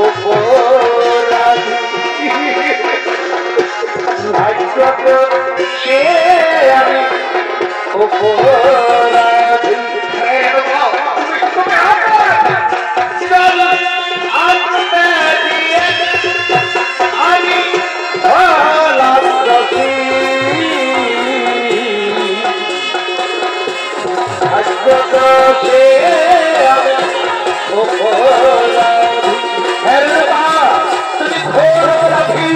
অপরাধী ভাগ্যত সে আমি অপরাধী আমি ভাগ্যত সে আমি অপরাধী তুমি ঘোর অপরাধী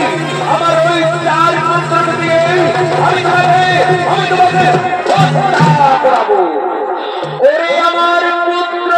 আমার ওই চার পুত্র দিয়ে আমি তোমাকে হত্যা করাবো। ওরে আমার পুত্র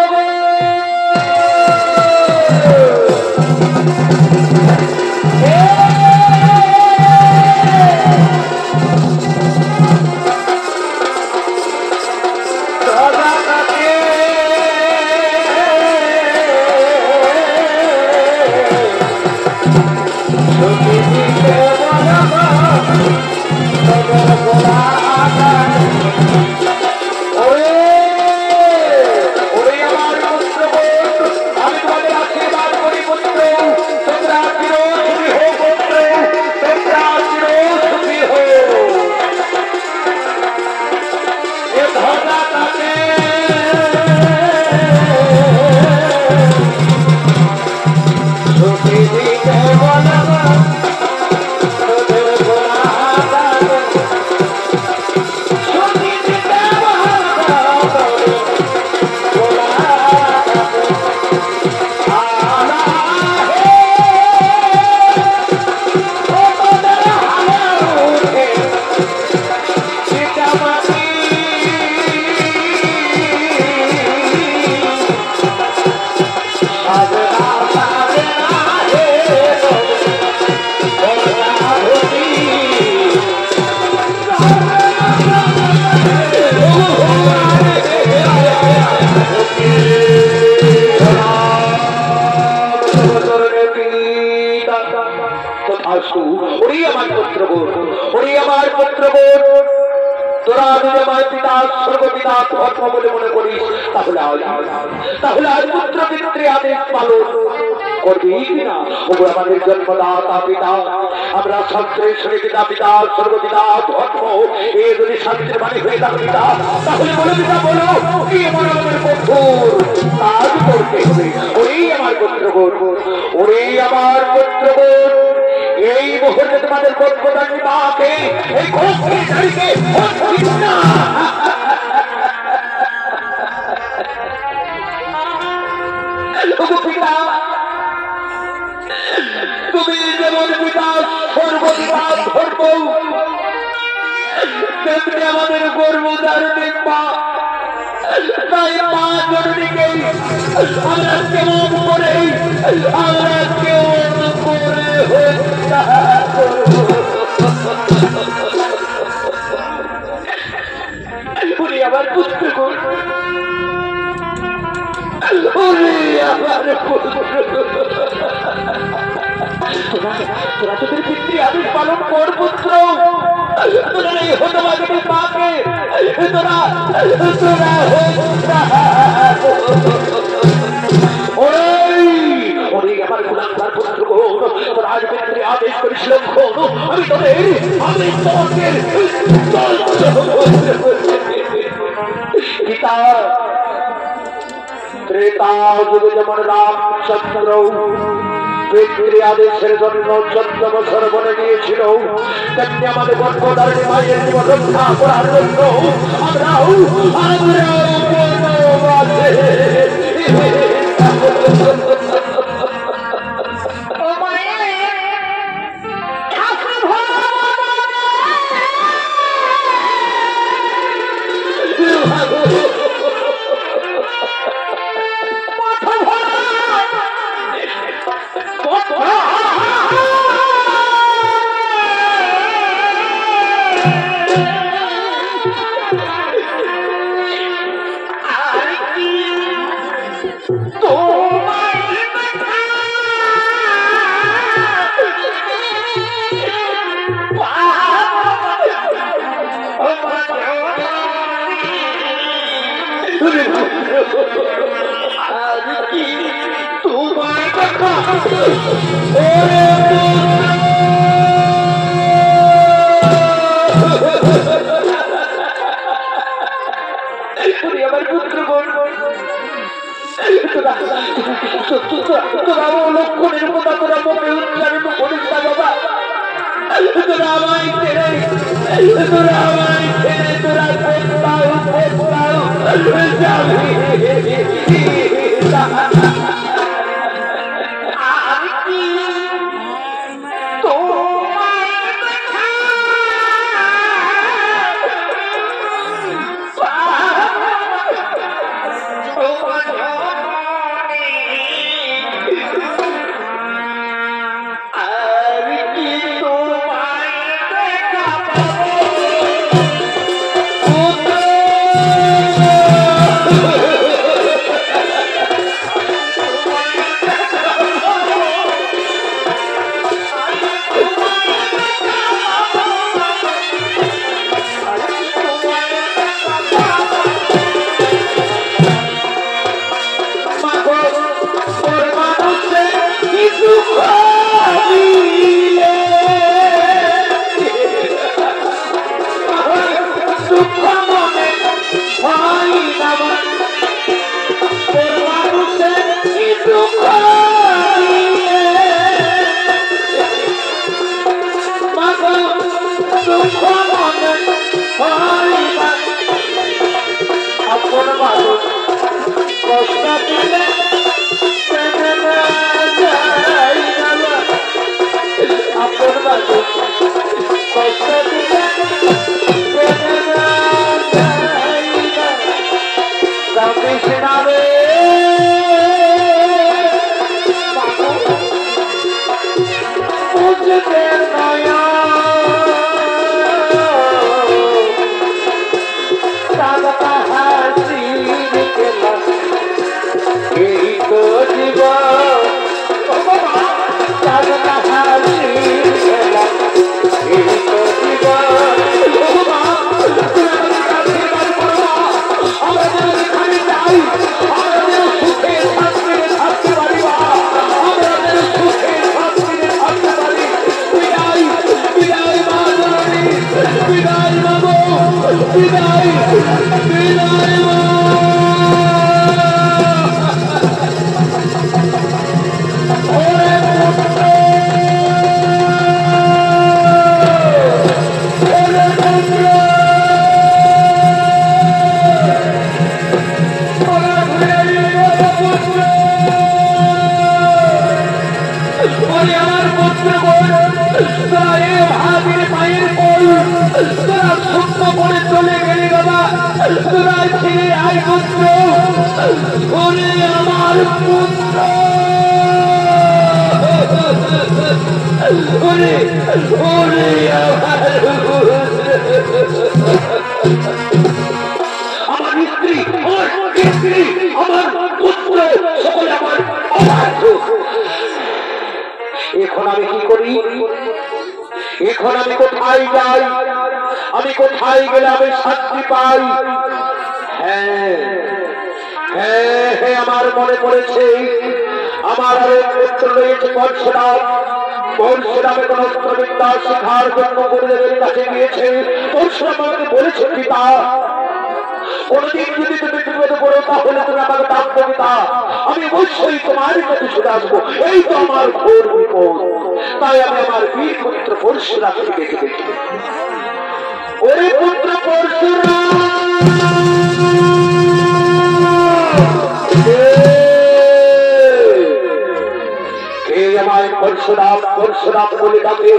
তোরা যদি আমার পিতা স্বর্গপিতা ধর্ম বলে মনে করিস তাহলে আজ পুত্র পিতৃ আদেশ পালন করবি কিনা? ওগুলো আমাদের জন্মদাতা পিতা, আমরা সন্ত্রেশ্বরী পিতা পিতা স্বর্গপিতা ধর্ম এ যদি শান্তির বাণী হয়ে থাকে পিতা, তাহলে বলো পিতা বলো কি আমার কঠোর কাজ করতে হবে। ওই আমার পুত্রগণ, ওরে আমার পুত্রগণ, এই মুহূর্তে তোমাদের গর্ভদানী মাকে এই গর্ভের নারীকে না পিতা, তুমি যেমন পিতা সর্বপিতা ধর্ম তেমনি আমাদের গর্ভধারণী মা, তাই মা জননীকে আমরা কেমন করে হত্যা করব। উনি আমার পুত্র, উনি আমার পুত্র, তোরা তোদের পিতৃ আদেশ পালন কর পুত্র। তোরা এই হতভাগিনী মাকে তোরা আমার গুণাঙ্গার পুত্র তোরা আজ পিতৃ আদেশ করেছিলাম আমি তোদের পিতা ত্রেতা যুগে যেমন রামচন্দ্র পিতৃ আদেশের জন্য 14 বছর বনে গিয়েছিল, তেমনি আমাদের গর্ভধারণী মায়ের জীবন রক্ষা করার জন্য আমরাও তোমায় শিক্ষা আমার পুত্র তোরা লক্ষণের কথা তোরা মুখে উচ্চারণ করিস না বাবা। তোরা আমায় ছেড়ে তোরা এখন আমি কি করি? এখন আমি কোথায় যাই? আমি কোথায় গেলে আমি শান্তি পাই? হ্যাঁ হ্যাঁ হ্যাঁ, আমার মনে পড়েছে আমার আরো পুত্র রয়েছে পরশুরাম। পরশুরামে কোন অস্ত্রবিদ্যা শেখার জন্য গুরুদেবের কাছে গিয়েছে। পরশুরাম আমাকে বলেছে, পিতা কোনদিন যদি তুমি বিপদে পড়ো তাহলে তুমি আমাকে ডাকবে পিতা, আমি অবশ্যই তোমার কাছে ছুটে আসবো। এই তো আমার ঘোর বিপদ। তাই আমি আমার বীর পুত্র পরশুরামকে ডেকে দেখি। ওরে পুত্র পরশুরাম, আমায় পরশুরাম পরশুরাম বলে ডাকে।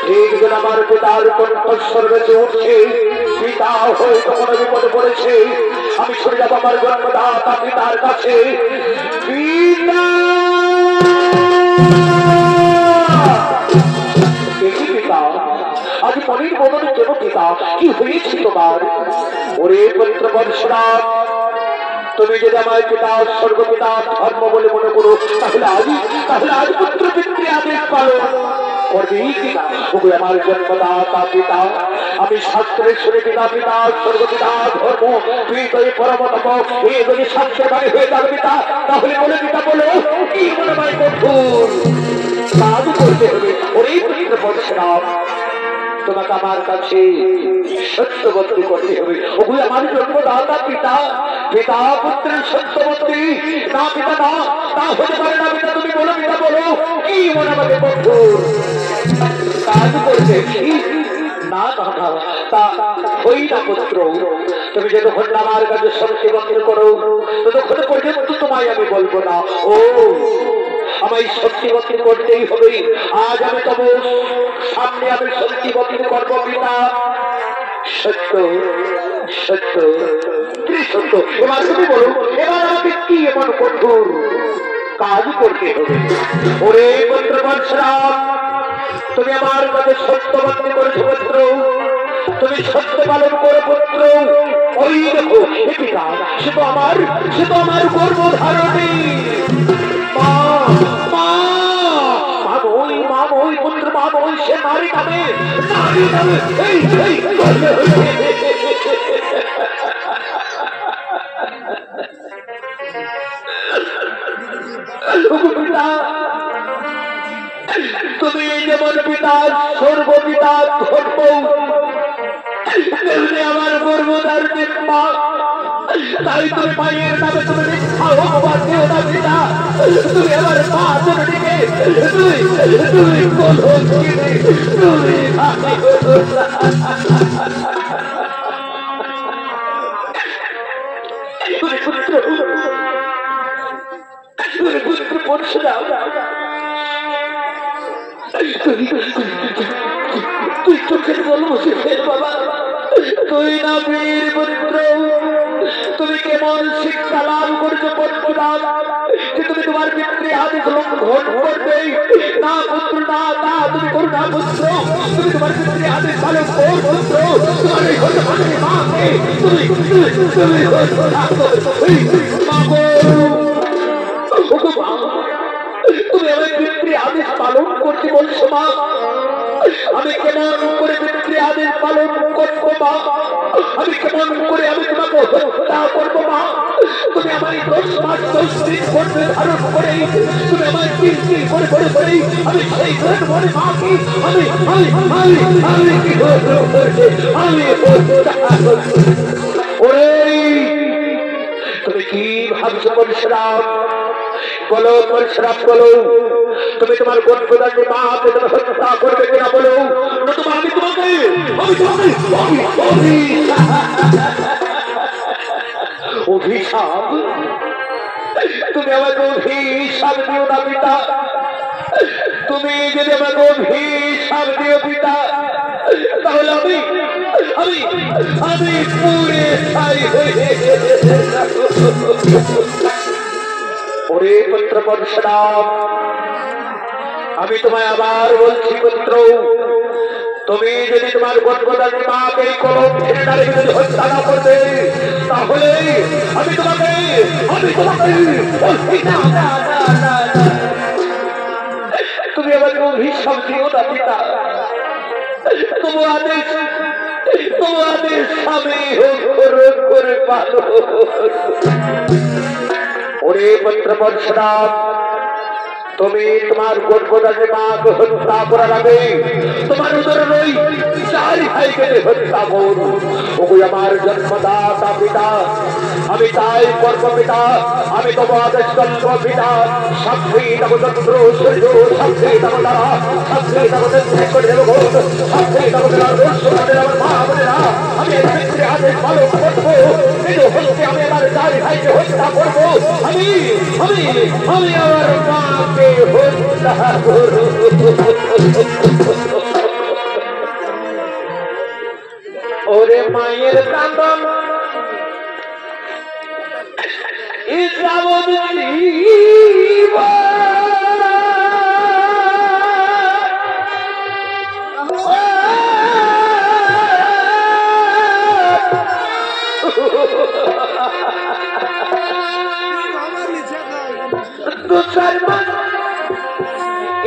ঠিক যেন আমার পিতার কণ্ঠস্বর বেঁচে উঠছে। পিতা হয়তো কোনো বিপদে পড়েছে। আমি ছুটে যাবো আমার জন্মদাতা পিতার কাছে। পিতা পিতা আজ মনের বদলে কেন পিতা, কি হয়েছে তোমার? ওরে পুত্র পরশুরাম, তুমি যদি আমার পিতা স্বর্গপিতা ধর্ম বলে মনে করো তাহলে আজ পুত্র পিতৃ আদেশ পালন করবে কিনা? ওগুলো আমার জন্মদাতা পিতা, আমি শাস্ত্রে শুনে পিতা পিতা স্বর্গপিতা ধর্ম তুই তো পরমতম, এই যদি শাস্ত্রের বাড়ি হয়ে যাবে পিতা, তাহলে বলে পিতা বলো কি মনে হয় করবে? আমার কাছে সত্যবতী করতে হবে। ওগুলো আমার জন্মদাতা পিতা, পিতা পুত্রের সত্যবতী না পিতা না, তা হতে পারে না পিতা। তুমি বলো পিতা, বলো কি মনে আমাকে কঠোর কাজ করছে না তা হই না পুত্র। তুমি যতক্ষণ আমার কাছে সত্যবতী করো ততক্ষণ পর্যন্ত তোমায় আমি বলবো না ও আমায় সত্যবতী করতেই হবে। আজ আমি তবে সামনে আমি সত্যবতী করব পিতা। সত্য সত্য সত্য। এবার তুমি বলো, এবার আমাকে কি এমন কঠোর কাজ করতে হবে? ওরে পুত্র পরশুরাম, তুমি আমার কাছে সত্যবতী করেছো পুত্র, তুমি সত্য পালন করো পুত্র। ওই দেখো পিতা, সে তো আমার গর্ভধারণী মা, মা, মা বই, মা বই পুত্র, মা বই। সে নারী নামে, নারী নামে তুমি যেমন পিতা সর্বপিতা ধর্ম, তেমনি আমার গর্ভধারণী মা। তাই তুমি মায়ের নামে তুমি মিথ্যা অপবাদ দিও না পিতা। তুমি আমার মা জননীকে তুমি কলঙ্কিনী, তুমি পুত্র পরশুরাম, তুই চোখের জল মুছিস বাবা। তুই না বীর পুত্র, তুমি কেমন শিক্ষা লাভ করছো পরশুরাম যে তুমি তোমার পিতৃ আদেশ লঙ্ঘন করবে না পুত্র? না তা তুমি করো না পুত্র, তুমি তোমার পিতৃ আদেশ পালন করো পুত্র। তোমার এই মাকে তুমি তুমি আমার পিতৃ আদেশ পালন করতে বলছো মা। আমি কেমন করে পিতৃ আদেশ পালন করবো মা? আমি কেমন করে আমি তোমাকে হত্যা করবো মা? তুমি আমার 10 মাস 10 দিন করবে ধারণ করে, তুমি আমার চিন্তি করে করে করে আমি সেই মনে মাকে আমি কি আমি ওরে তুমি কি ভাবছো পরশুরাম? বলো পরশুরাম, বলো তুমি তোমার গর্ভধারী মাকে তুমি হত্যা করবে কিনা বলো? নতুবা আমি তোমাকে অভিশাপ, তুমি আমাকে অভিশাপ দিও না পিতা। তুমি যদি আমাকে অভিশাপ দিও পিতা, তাহলে আমি পুড়ে ছাই হয়ে ওরে পুত্র পরশুরাম, আমি তোমায় আবার বলছি পুত্র, তুমি যদি তোমার গর্ভধারী মাকে কলঙ্কের দ্বারা যদি হত্যা না করবে, তাহলে আমি তোমাকে তুমি আমাকে অভিশাপ দিও না পিতা। তোমার আদেশ আমি করে পালো। ওরে পুত্র পরশুরাম, তুমি তোমার গর্ভধারী মাকে হত্যা করার আগে তোমার উদর রই 4 ভাইকে হত্যা করো। ওই আমার জন্মদাতা পিতা, আমি তাই গর্ভ পিতা, আমি তোমাদের জন্ম পিতা। সাক্ষী তবে চন্দ্র সূর্য, সাক্ষী তবে তারা, সাক্ষী তবে করে দেব, সাক্ষী তবে আমার মা বোনেরা। আমি এই পিতৃ আদেশ পালন করবো, কিন্তু হচ্ছে আমি আমার 4 ভাইকে হত্যা করবো। আমি আমার মাকে হত্যা করবো। ওরে মায়ের কান্দন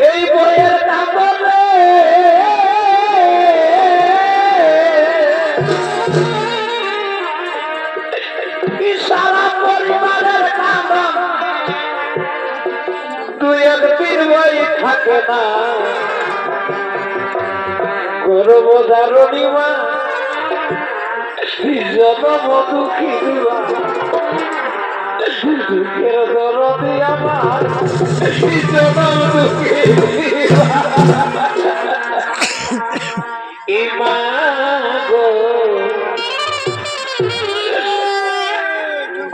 এই বইয়ের কান্দন সারা পরিবারের কান্দন, 2 এক পীর বই থাকে না। গর্ভধারণী মা জনম দুঃখী দিবা দুঃখের দরদি আমার জনম দুঃখী ইমা গো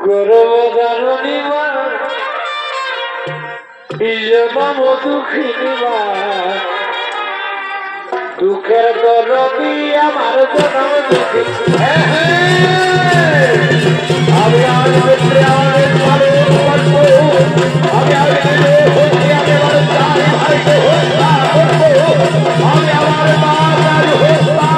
গর্ভধারণী মা জনম দুঃখী দিবা দুঃখের দরদি আমার জনম দুঃখী আমি আজ মিত্রে আমাদের ভালো করবো আমি আমার চাই ভাইকে হত্যা করবো আমি আমার মাতার হত্যা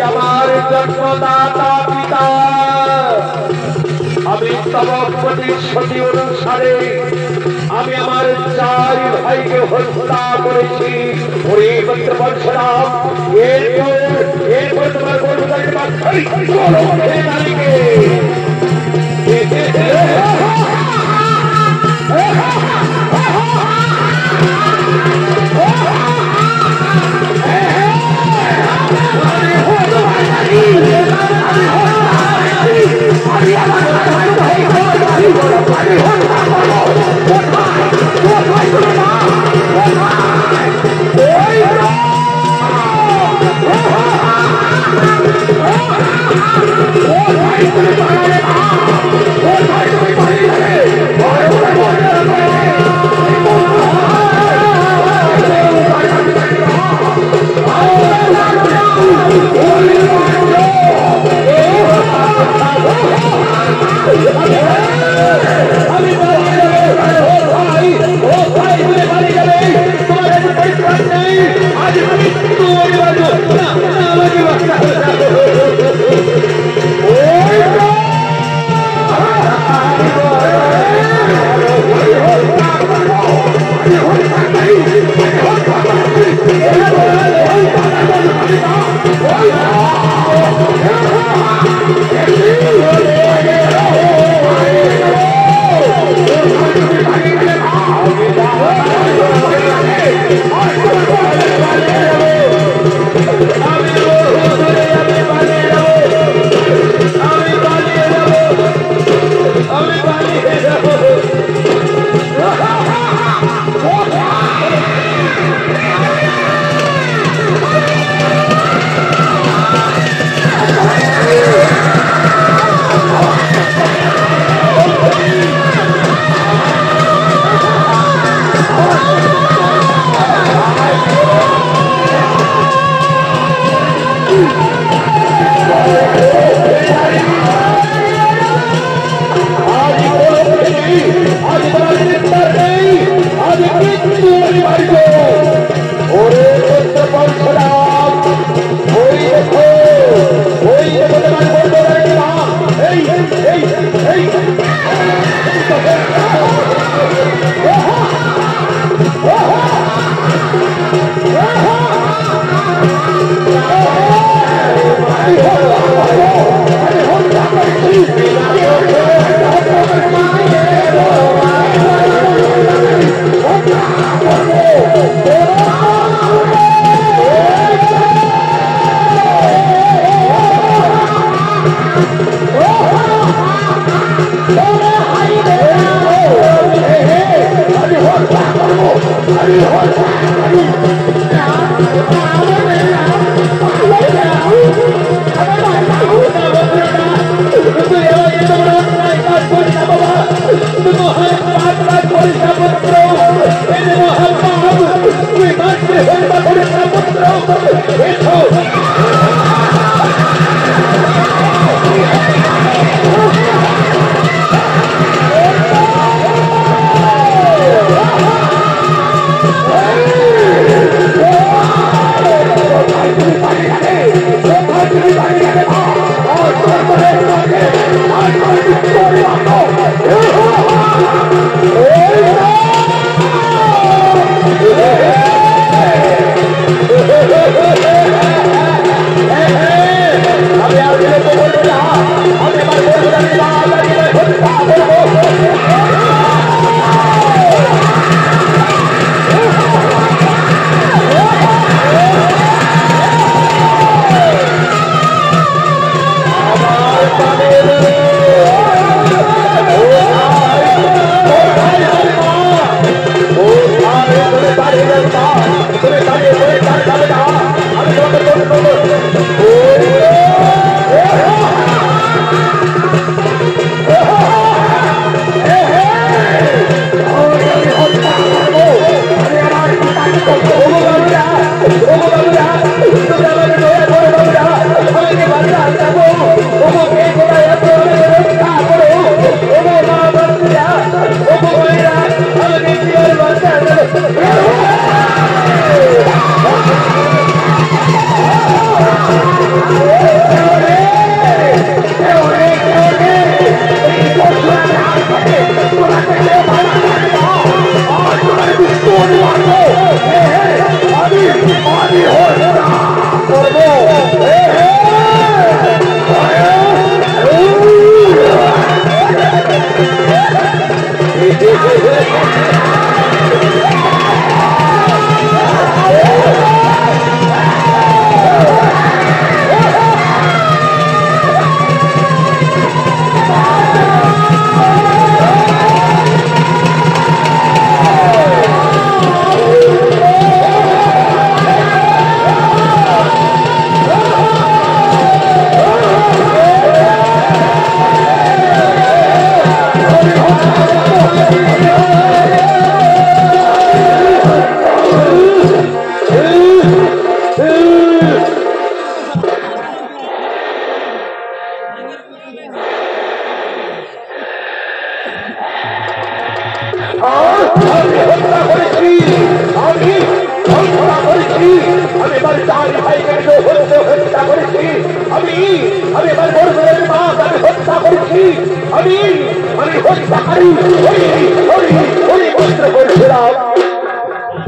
আমার জন্মদাতা পিতা আমি তব প্রতিশ্রুতি অনুসারে আমি আমার চার ভাইকে হত্যা করেছি এরপর তোমার What? তোমার চিন্তার নেই, আজ কিন্তু আমি বাড়িব। ওরে পুত্র পরশুরাম, ওই দেখো তোমার বন্ধুদের মা, এই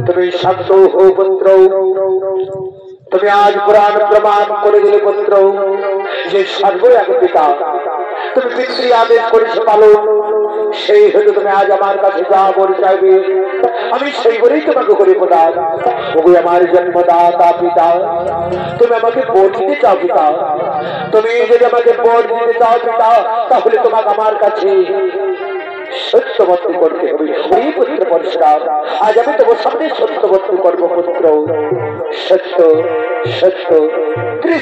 তুমি শান্ত হো পুত্র, তুমি আজ পুরাণ প্রমাণ করে দিলে পুত্র যে সর্বয়াগ পিতা, তুমি পিতৃ আদেশ করেছ পালন, সেই হেতু তুমি আজ আমার কাছে যা বলে চাইবে আমি সেই বলেই তোমাকে করি প্রদান। ওগো আমার জন্মদাতা পিতা, তুমি আমাকে বর দিতে চাও পিতা, তুমি যদি আমাকে বর দিতে চাও পিতা, তাহলে তোমাকে আমার কাছে সত্যবর্তী করতে হবে। ওই পুত্র পরশুরাম, আজ আমি তোমার সামনে সত্যবর্তী করবো পুত্র। সত্য সত্য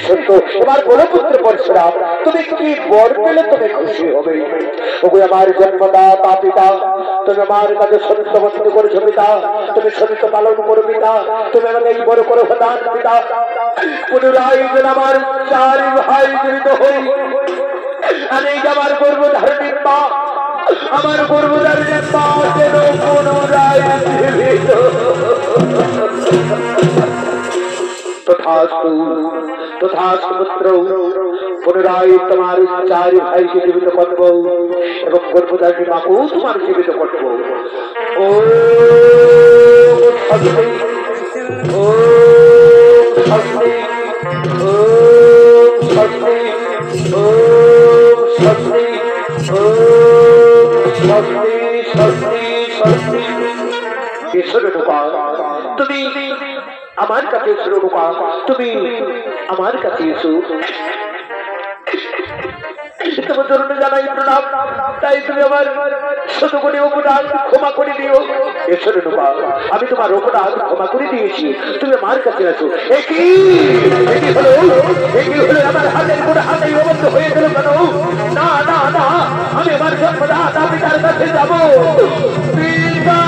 সত্য। এবার বলো পুত্র পরশুরাম, তুমি কি বর পেলে তুমি খুশি হবে? ওগো আমার জন্মদাতা পিতা, তুমি আমার কাছে সত্যবর্তী করেছো পিতা, তুমি সত্য পালন করো পিতা, তুমি আমাকে এই বড় করো প্রদান পিতা। পুনরায় যেন আমার চার ভাই জীবিত হই, আমি আমার গর্ব ধারণীর মা আমার গর্ভধারণের পা যেন পুনরায় জীবিত। তথাস্তু তথাস্তু পুত্র, পুনরায় তোমার চার ভাইকে জীবিত করব এবং গর্ভধারণী মাকেও তোমার জীবিত করব। ও শক্তি, ও শক্তি, ও শক্তি, ও শক্তি, ও শক্তি, শক্তি, শক্তি। ঈশ্বর রূপা তুমি আমার কাছে এসো, রূপা তুমি আমার কাছে এসো। তোমার চরণে জানাই প্রণাম, তাই তুমি আমার শত কোটি অপরাধ ক্ষমা করে দিও। ঈশ্বর রূপা আমি তোমার অপরাধ ক্ষমা করে দিয়েছি, তুমি আমার কাছে আছো। একই হলো আমার হাতের কোনো হাতেই অবদ্ধ হয়ে গেল কেন? না না না, আমি আমার জন্মদাতা পিতার কাছে যাবো। পিতা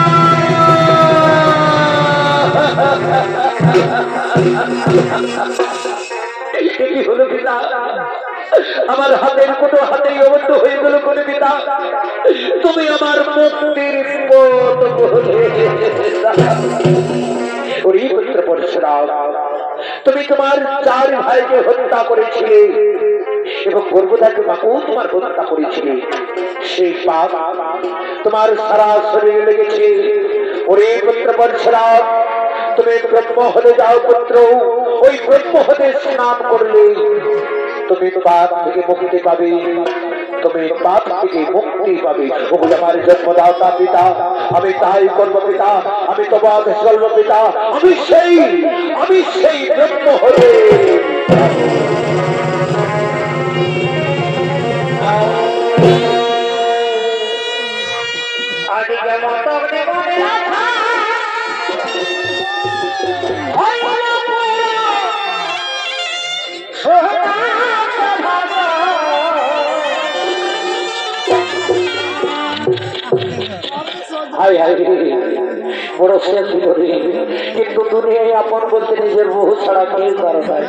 কি হলো পিতা? আমার হাতের কোনো হাতেই অবদ্ধ হয়ে গেল কোন পিতা? তুমি আমার মুক্তির পথ পুত্র পরশুরাম, তুমি তোমার চার ভাইকে হত্যা করেছিলে এবং গর্ভধারী মাকেও তোমার হত্যা করেছিলে। সেই পাপ তোমার সারা শরীরে লেগেছে। ওরে পুত্র পরশুরাম, তুমি ব্রহ্মহলে যাও পুত্র, ওই ব্রহ্মহলে স্নান করলে তুমি পাপ থেকে মুক্তি পাবে, তুমি পাপ থেকে মুক্তি পাবে। ওগুলো আমার জন্মদাতা পিতা, আমি তাই করবো পিতা, আমি তোমার চলবো পিতা, আমি সেই ব্রহ্মহলে। বড় শেষ কিন্তু দুনিয়ায় আপন বলতে নিজের বহু ছাড়া কেউ কারো নাই।